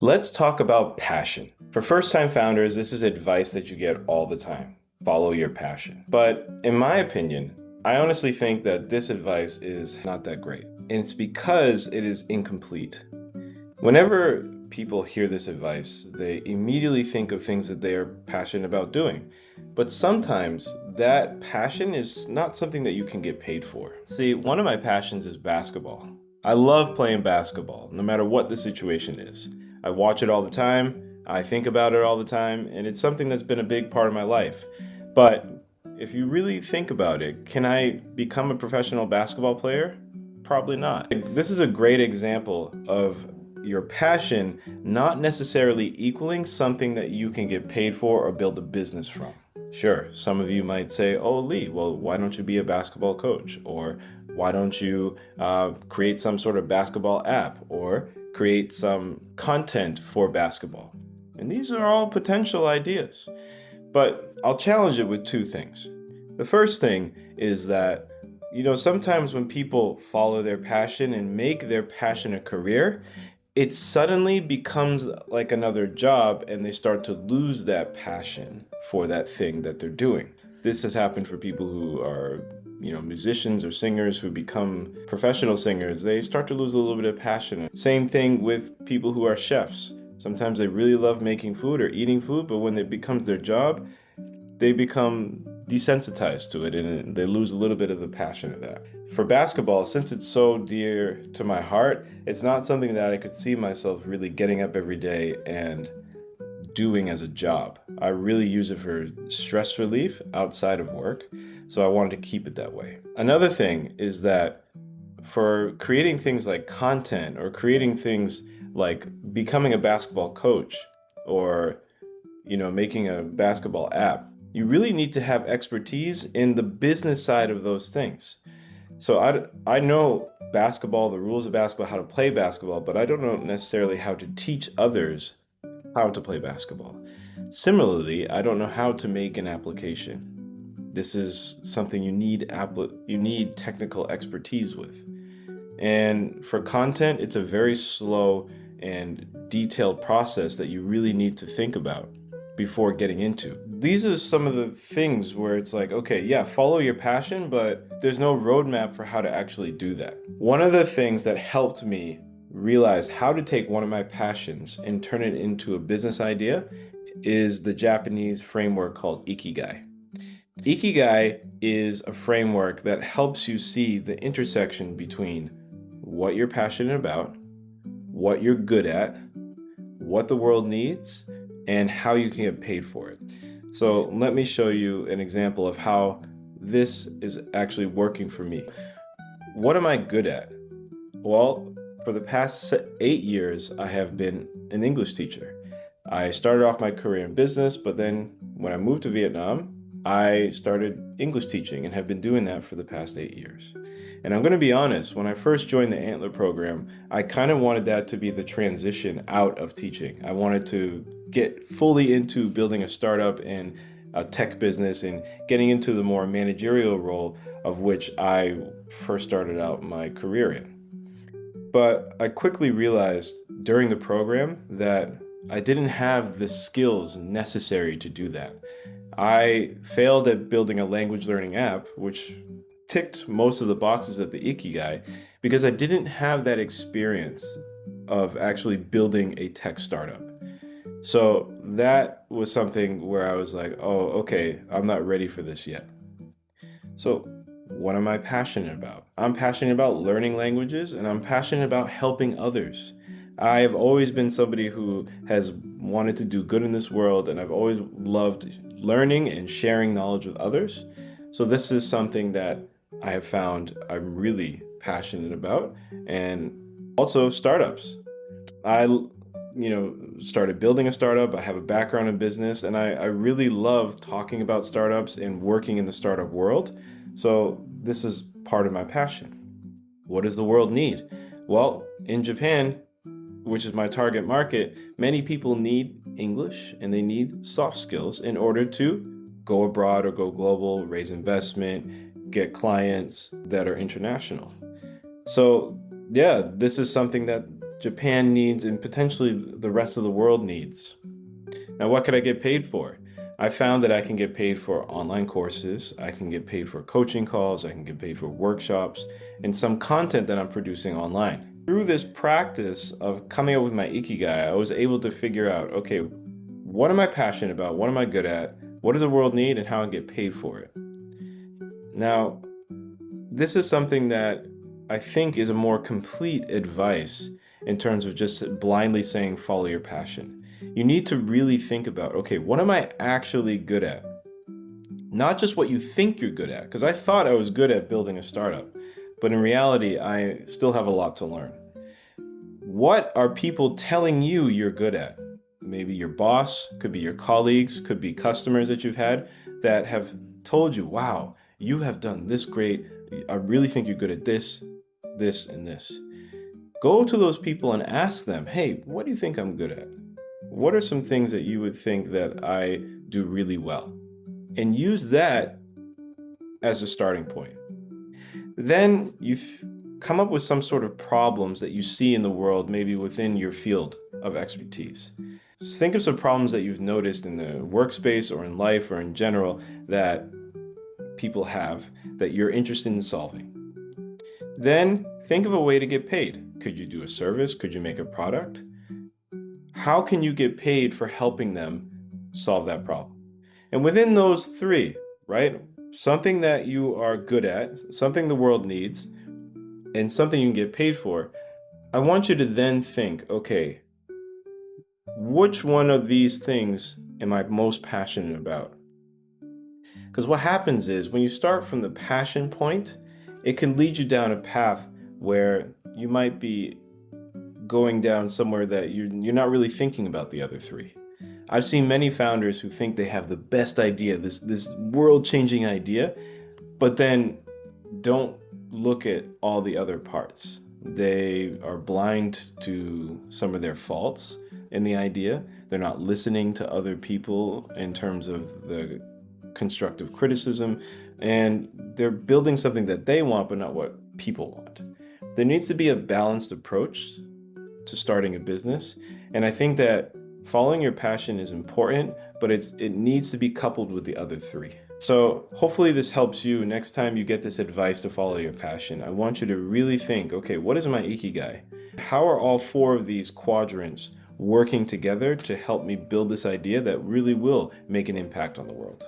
Let's talk about passion. For first-time founders, this is advice that you get all the time. Follow your passion. But in my opinion, I honestly think that this advice is not that great. And it's because it is incomplete. Whenever people hear this advice, they immediately think of things that they are passionate about doing. But sometimes that passion is not something that you can get paid for. See, one of my passions is basketball. I love playing basketball, no matter what the situation is. I watch it all the time, I think about it all the time, and it's something that's been a big part of my life. But if you really think about it, can I become a professional basketball player? Probably not. This is a great example of your passion not necessarily equaling something that you can get paid for or build a business from. Sure, some of you might say, oh, Lee, well, why don't you be a basketball coach? Or why don't you create some sort of basketball app or create some content for basketball? And these are all potential ideas. But I'll challenge it with two things. The first thing is that, sometimes when people follow their passion and make their passion a career, it suddenly becomes like another job and they start to lose that passion for that thing that they're doing. This has happened for people who are, musicians or singers who become professional singers. They start to lose a little bit of passion. Same thing with people who are chefs. Sometimes they really love making food or eating food, but when it becomes their job, they become desensitized to it and they lose a little bit of the passion of that. For basketball, since it's so dear to my heart, it's not something that I could see myself really getting up every day and doing as a job. I really use it for stress relief outside of work, so I wanted to keep it that way. Another thing is that for creating things like content or creating things like becoming a basketball coach or making a basketball app, you really need to have expertise in the business side of those things. So I know basketball, the rules of basketball, how to play basketball, but I don't know necessarily how to teach others how to play basketball. Similarly, I don't know how to make an application. This is something you need technical expertise with. And for content, it's a very slow and detailed process that you really need to think about before getting into. These are some of the things where it's like, okay, yeah, follow your passion, but there's no roadmap for how to actually do that. One of the things that helped me realize how to take one of my passions and turn it into a business idea is the Japanese framework called Ikigai. Ikigai is a framework that helps you see the intersection between what you're passionate about, what you're good at, what the world needs, and how you can get paid for it. So let me show you an example of how this is actually working for me. What am I good at? Well, for the past 8 years, I have been an English teacher. I started off my career in business, but then when I moved to Vietnam, I started English teaching and have been doing that for the past 8 years. And I'm going to be honest, when I first joined the Antler program, I kind of wanted that to be the transition out of teaching. I wanted to get fully into building a startup and a tech business and getting into the more managerial role of which I first started out my career in. But I quickly realized during the program that I didn't have the skills necessary to do that. I failed at building a language learning app, which ticked most of the boxes of the Ikigai, because I didn't have that experience of actually building a tech startup. So that was something where I was like, oh, okay, I'm not ready for this yet. So what am I passionate about? I'm passionate about learning languages and I'm passionate about helping others. I've always been somebody who has wanted to do good in this world and I've always loved learning and sharing knowledge with others. So this is something that I have found I'm really passionate about. And also startups. I started building a startup. I have a background in business and I really love talking about startups and working in the startup world. So this is part of my passion. What does the world need? Well, in Japan, which is my target market, many people need English and they need soft skills in order to go abroad or go global, raise investment, get clients that are international. So yeah, this is something that Japan needs and potentially the rest of the world needs. Now, what could I get paid for? I found that I can get paid for online courses, I can get paid for coaching calls, I can get paid for workshops, and some content that I'm producing online. Through this practice of coming up with my Ikigai, I was able to figure out, okay, what am I passionate about? What am I good at? What does the world need and how I get paid for it? Now, this is something that I think is a more complete advice in terms of just blindly saying follow your passion. You need to really think about, okay, what am I actually good at? Not just what you think you're good at, because I thought I was good at building a startup, but in reality, I still have a lot to learn. What are people telling you you're good at? Maybe your boss, could be your colleagues, could be customers that you've had that have told you, wow, you have done this great. I really think you're good at this, this, and this. Go to those people and ask them, hey, what do you think I'm good at? What are some things that you would think that I do really well? And use that as a starting point. Then you come up with some sort of problems that you see in the world, maybe within your field of expertise. Just think of some problems that you've noticed in the workspace or in life or in general that people have that you're interested in solving. Then think of a way to get paid. Could you do a service? Could you make a product? How can you get paid for helping them solve that problem? And within those three, right? Something that you are good at, something the world needs, and something you can get paid for. I want you to then think, okay, which one of these things am I most passionate about? Because what happens is when you start from the passion point, it can lead you down a path where you might be going down somewhere that you're not really thinking about the other three. I've seen many founders who think they have the best idea, this world-changing idea, but then don't look at all the other parts. They are blind to some of their faults in the idea. They're not listening to other people in terms of the constructive criticism, and they're building something that they want, but not what people want. There needs to be a balanced approach to starting a business, and I think that following your passion is important, but it needs to be coupled with the other three. So hopefully this helps you next time you get this advice to follow your passion. I want you to really think, okay, what is my Ikigai? How are all four of these quadrants working together to help me build this idea that really will make an impact on the world?